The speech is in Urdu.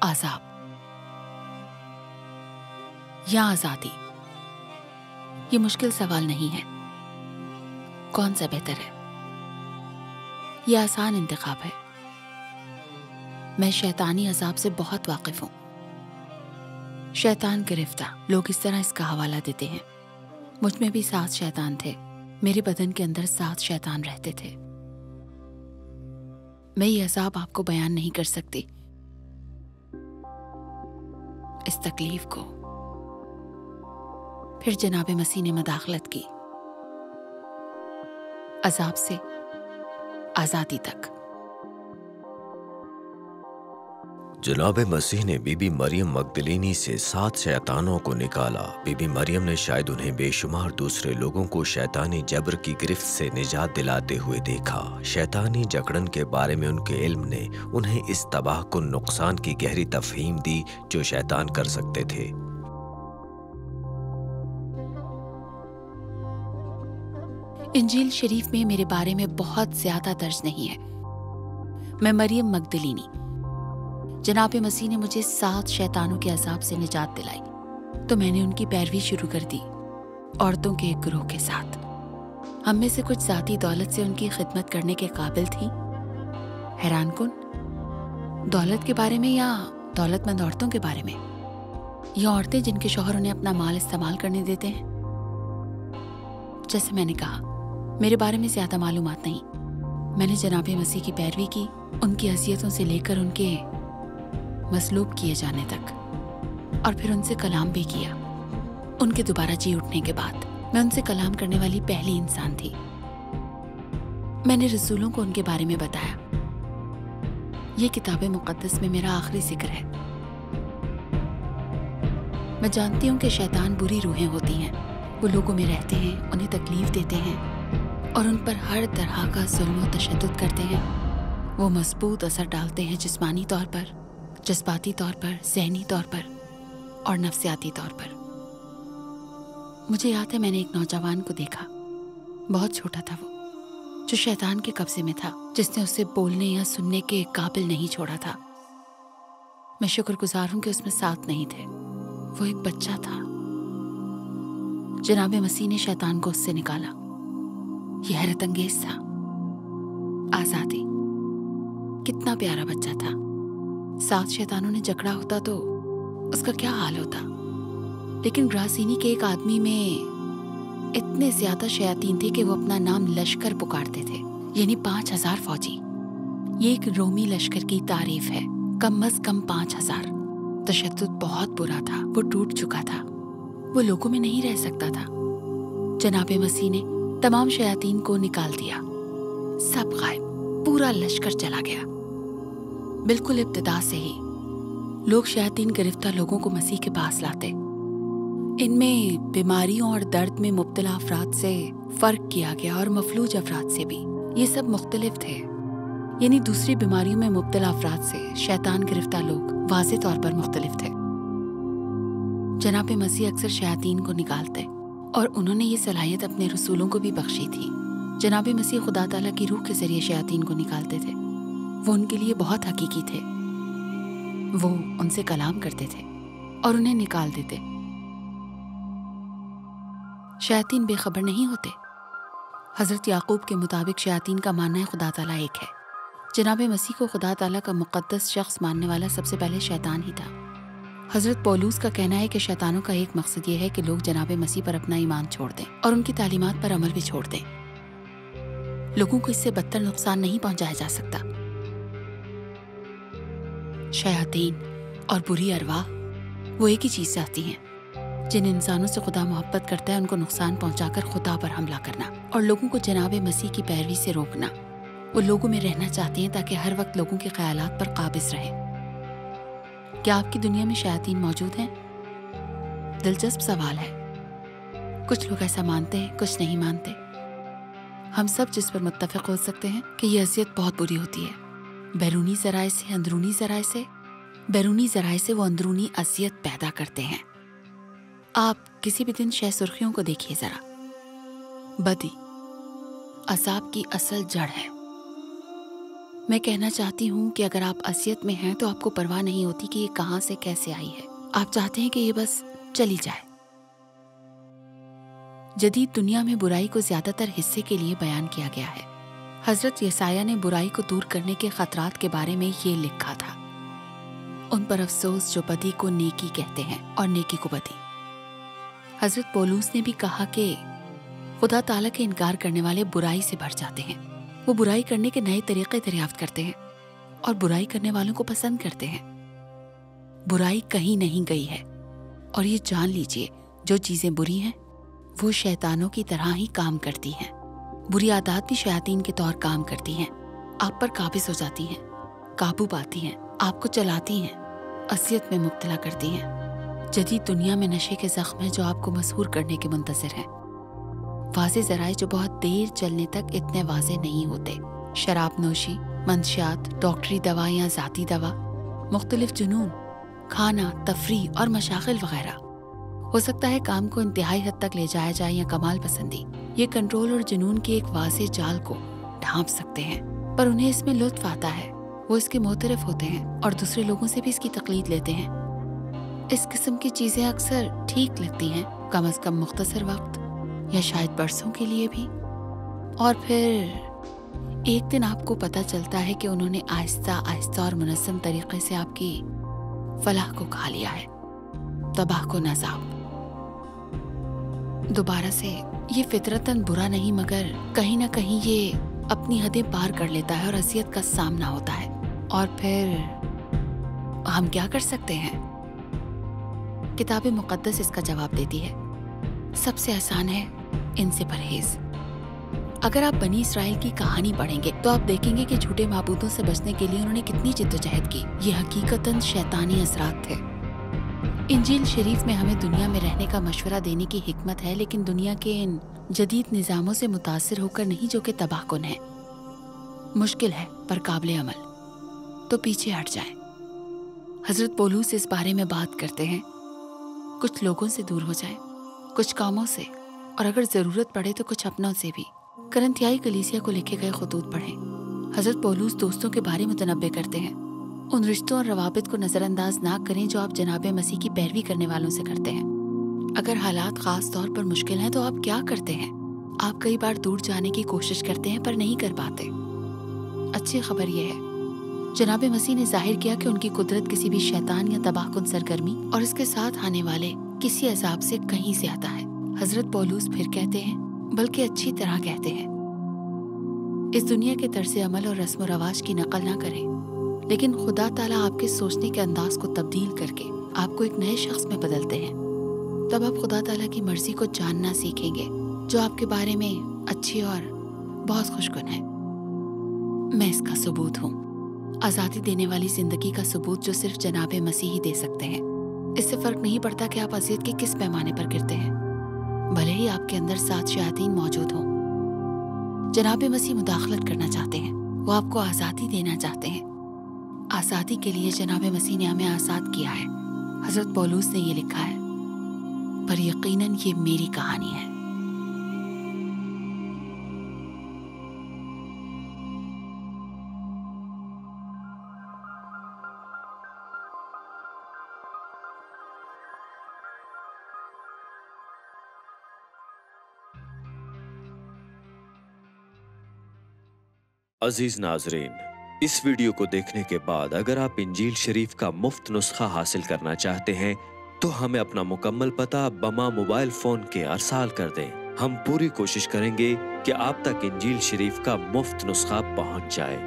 عذاب یا آزادی، یہ مشکل سوال نہیں ہے۔ کون سا بہتر ہے؟ یہ آسان انتخاب ہے۔ میں شیطانی عذاب سے بہت واقف ہوں۔ شیطان گرفتہ، لوگ اس طرح اس کا حوالہ دیتے ہیں۔ مجھ میں بھی 7 شیطان تھے، میرے بدن کے اندر 7 شیطان رہتے تھے۔ میں یہ عذاب آپ کو بیان نہیں کر سکتی، اس تکلیف کو۔ پھر جناب مسیح نے مداخلت کی، عذاب سے آزادی تک۔ جناب مسیح نے بی بی مریم مگدلینی سے 7 شیطانوں کو نکالا۔ بی بی مریم نے شاید انہیں بے شمار دوسرے لوگوں کو شیطانی جبر کی گرفت سے نجات دلاتے ہوئے دیکھا۔ شیطانی جکڑن کے بارے میں ان کے علم نے انہیں اس تباہ کن نقصان کی گہری تفہیم دی جو شیطان کر سکتے تھے۔ انجیل شریف میں میرے بارے میں بہت زیادہ درج نہیں ہے۔ میں مریم مگدلینی، جناب مسیح نے مجھے 7 شیطانوں کے عذاب سے نجات دلائی تو میں نے ان کی پیروی شروع کر دی، عورتوں کے ایک گروہ کے ساتھ۔ ہم میں سے کچھ ذاتی دولت سے ان کی خدمت کرنے کے قابل تھیں۔ حیران کن، دولت کے بارے میں یا دولت مند عورتوں کے بارے میں؟ یہ عورتیں جن کے شوہر انہیں اپنا مال استعمال کرنے دیتے ہیں۔ جیسے میں نے کہا، میرے بارے میں زیادہ معلومات نہیں۔ میں نے جناب مسیح کی پیروی کی، ان کی اذیتوں سے لے کر ان کے مصلوب کیے جانے تک، اور پھر ان سے کلام بھی کیا۔ ان کے دوبارہ جی اٹھنے کے بعد میں ان سے کلام کرنے والی پہلی انسان تھی۔ میں نے رسولوں کو ان کے بارے میں بتایا۔ یہ کتاب مقدس میں میرا آخری ذکر ہے۔ میں جانتی ہوں کہ شیطان بری روحیں ہوتی ہیں، وہ لوگوں میں رہتے ہیں، انہیں تکلیف دیتے ہیں اور ان پر ہر طرح کا ظلم و تشدد کرتے ہیں۔ وہ مضبوط اثر ڈالتے ہیں جسمانی طور پر، جذباتی طور پر، ذہنی طور پر اور نفسیاتی طور پر۔ مجھے یاد ہے میں نے ایک نوجوان کو دیکھا، بہت چھوٹا تھا وہ، جو شیطان کے قبضے میں تھا، جس نے اسے بولنے یا سننے کے قابل نہیں چھوڑا تھا۔ میں شکر گزار ہوں کہ اس میں 7 نہیں تھے، وہ ایک بچہ تھا۔ جناب مسیح نے شیطان کو اس سے نکالا۔ یہ حیرت انگیز تھا۔ آزادی، کتنا پیارا بچہ تھا۔ 7 شیطانوں نے جکڑا ہوتا تو اس کا کیا حال ہوتا؟ لیکن گراسینی کے ایک آدمی میں اتنے زیادہ شیاطین تھے کہ وہ اپنا نام لشکر پکارتے تھے، یعنی 5000 فوجی۔ یہ ایک رومی لشکر کی تعریف ہے، کم از کم 5000۔ تشدد بہت برا تھا، وہ ٹوٹ چکا تھا، وہ لوگوں میں نہیں رہ سکتا تھا۔ جناب مسیح نے تمام شیاطین کو نکال دیا، سب غائب، پورا لشکر چلا گیا۔ بالکل ابتدا سے ہی لوگ شیاطین گرفتہ لوگوں کو مسیح کے پاس لاتے۔ ان میں بیماریوں اور درد میں مبتلا افراد سے فرق کیا گیا اور مفلوج افراد سے بھی۔ یہ سب مختلف تھے، یعنی دوسری بیماریوں میں مبتلا افراد سے شیطان گرفتہ لوگ واضح طور پر مختلف تھے۔ جناب مسیح اکثر شیاطین کو نکالتے اور انہوں نے یہ صلاحیت اپنے رسولوں کو بھی بخشی تھی۔ جناب مسیح خدا تعالیٰ کی روح کے ذریعے شیاطین کو نکالتے تھے۔ وہ ان کے لیے بہت حقیقی تھے۔ وہ ان سے کلام کرتے تھے اور انہیں نکال دیتے۔ شیاطین بے خبر نہیں ہوتے۔ حضرت یعقوب کے مطابق شیاطین کا ماننا ہے خدا تعالیٰ ایک ہے۔ جناب مسیح کو خدا تعالیٰ کا مقدس شخص ماننے والا سب سے پہلے شیطان ہی تھا۔ حضرت پولوس کا کہنا ہے کہ شیطانوں کا ایک مقصد یہ ہے کہ لوگ جناب مسیح پر اپنا ایمان چھوڑ دیں اور ان کی تعلیمات پر عمل بھی چھوڑ دیں۔ لوگوں کو اس سے بدتر نقصان نہیں پہنچایا جا سکتا۔ شیاطین اور بری ارواح وہ ایک ہی چیز چاہتی ہیں۔ جن انسانوں سے خدا محبت کرتا ہے ان کو نقصان پہنچا کر خدا پر حملہ کرنا اور لوگوں کو جناب مسیح کی پیروی سے روکنا۔ وہ لوگوں میں رہنا چاہتے ہیں تاکہ ہر وقت لوگوں کے خیالات پر قابض رہیں۔ کیا آپ کی دنیا میں شیاطین موجود ہیں؟ دلچسپ سوال ہے۔ کچھ لوگ ایسا مانتے ہیں، کچھ نہیں مانتے۔ ہم سب جس پر متفق ہو سکتے ہیں کہ یہ اذیت بہت بری ہوتی ہے، بیرونی ذرائع سے، اندرونی ذرائع سے۔ بیرونی ذرائع سے وہ اندرونی اذیت پیدا کرتے ہیں۔ آپ کسی بھی دن شہ سرخیوں کو دیکھیے ذرا۔ بدی عذاب کی اصل جڑ ہے۔ میں کہنا چاہتی ہوں کہ اگر آپ اذیت میں ہیں تو آپ کو پرواہ نہیں ہوتی کہ یہ کہاں سے کیسے آئی ہے. آپ چاہتے ہیں کہ یہ بس چلی جائے. جدید دنیا میں برائی کو زیادہ تر حصے کے لیے بیان کیا گیا ہے. حضرت یسایہ نے برائی کو دور کرنے کے خطرات کے بارے میں یہ لکھا تھا: ان پر افسوس جو بدی کو نیکی کہتے ہیں اور نیکی کو بدی. حضرت پولوس نے بھی کہا کہ خدا تعالیٰ کے انکار کرنے والے برائی سے بھر جاتے ہیں. وہ برائی کرنے کے نئے طریقے دریافت کرتے ہیں اور برائی کرنے والوں کو پسند کرتے ہیں. برائی کہیں نہیں گئی ہے، اور یہ جان لیجئے جو چیزیں بری ہیں وہ شیطانوں کی طرح ہی کام کرتی ہیں. بری عادات بھی شیاطین کے طور کام کرتی ہیں. آپ پر قابض ہو جاتی ہیں، قابو پاتی ہیں، آپ کو چلاتی ہیں، اذیت میں مبتلا کرتی ہیں. جدید دنیا میں نشے کے زخم ہیں جو آپ کو مسحور کرنے کے منتظر ہیں. واضح ذرائع جو بہت دیر چلنے تک اتنے واضح نہیں ہوتے. شراب نوشی، منشیات، ڈاکٹری دوا یا ذاتی دوا، مختلف جنون، کھانا، تفریح اور مشاغل وغیرہ. ہو سکتا ہے کام کو انتہائی حد تک لے جایا جائے یا کمال پسندی. یہ کنٹرول اور جنون کے ایک واضح جال کو ڈھانپ سکتے ہیں، پر انہیں اس میں لطف آتا ہے. وہ اس کے معترف ہوتے ہیں اور دوسرے لوگوں سے بھی اس کی تقلید لیتے ہیں. اس قسم کی چیزیں اکثر ٹھیک لگتی ہیں، کم از کم مختصر وقت یا شاید برسوں کے لیے بھی، اور پھر ایک دن آپ کو پتہ چلتا ہے کہ انہوں نے آہستہ آہستہ اور منظم طریقے سے آپ کی فلاح کو کھا لیا ہے، تباہ کو نازاب. دوبارہ سے یہ فطرتاً برا نہیں، مگر کہیں نہ کہیں یہ اپنی حدیں پار کر لیتا ہے اور اذیت کا سامنا ہوتا ہے. اور پھر ہم کیا کر سکتے ہیں؟ کتاب مقدس اس کا جواب دیتی ہے. سب سے آسان ہے ان سے پرہیز. اگر آپ بنی اسرائیل کی کہانی پڑھیں گے تو آپ دیکھیں گے کہ جھوٹے معبودوں سے بچنے کے لیے انہوں نے کتنی جدوجہد کی. یہ حقیقتاً شیطانی اثرات تھے. انجیل شریف میں ہمیں دنیا میں رہنے کا مشورہ دینے کی حکمت ہے، لیکن دنیا کے ان جدید نظاموں سے متاثر ہو کر نہیں جو کہ تباہ کن ہیں. مشکل ہے پر قابل عمل، تو پیچھے ہٹ جائیں. حضرت پولوس اس بارے میں بات کرتے ہیں. کچھ لوگوں سے دور ہو جائیں، کچھ کاموں سے، اور اگر ضرورت پڑے تو کچھ اپنوں سے بھی. کرنتھیائی کلیسیا کو لکھے گئے خطوط پڑھیں. حضرت پولوس دوستوں کے بارے متنبع کرتے ہیں. ان رشتوں اور روابط کو نظر انداز نہ کریں جو آپ جناب مسیح کی پیروی کرنے والوں سے کرتے ہیں. اگر حالات خاص طور پر مشکل ہیں تو آپ کیا کرتے ہیں؟ آپ کئی بار دور جانے کی کوشش کرتے ہیں پر نہیں کر پاتے. اچھی خبر یہ ہے، جناب مسیح نے ظاہر کیا کہ ان کی قدرت کسی بھی شیطان یا تباہ کن سرگرمی اور اس کے ساتھ آنے والے کسی عذاب سے کہیں زیادہ ہے. حضرت پولوس پھر کہتے ہیں، بلکہ اچھی طرح کہتے ہیں، اس دنیا کے طرز عمل اور رسم و رواج کی نقل نہ کریں، لیکن خدا تعالیٰ آپ کے سوچنے کے انداز کو تبدیل کر کے آپ کو ایک نئے شخص میں بدلتے ہیں. تب آپ خدا تعالیٰ کی مرضی کو جاننا سیکھیں گے جو آپ کے بارے میں اچھی اور بہت خوشگوار ہے. میں اس کا ثبوت ہوں، آزادی دینے والی زندگی کا ثبوت جو صرف جناب مسیح ہی دے سکتے ہیں. اس سے فرق نہیں پڑتا کہ آپ اذیت کے کس پیمانے پر گرتے ہیں، بھلے ہی آپ کے اندر 7 شیاطین موجود ہوں. جناب مسیح مداخلت کرنا چاہتے ہیں، وہ آپ کو آزادی دینا چاہتے ہیں. آزادی کے لیے جناب مسیح نے ہمیں آزاد کیا ہے. حضرت پولوس نے یہ لکھا ہے، پر یقیناً یہ میری کہانی ہے. عزیز ناظرین، اس ویڈیو کو دیکھنے کے بعد اگر آپ انجیل شریف کا مفت نسخہ حاصل کرنا چاہتے ہیں تو ہمیں اپنا مکمل پتہ بما موبائل فون کے ارسال کر دیں. ہم پوری کوشش کریں گے کہ آپ تک انجیل شریف کا مفت نسخہ پہنچ جائے.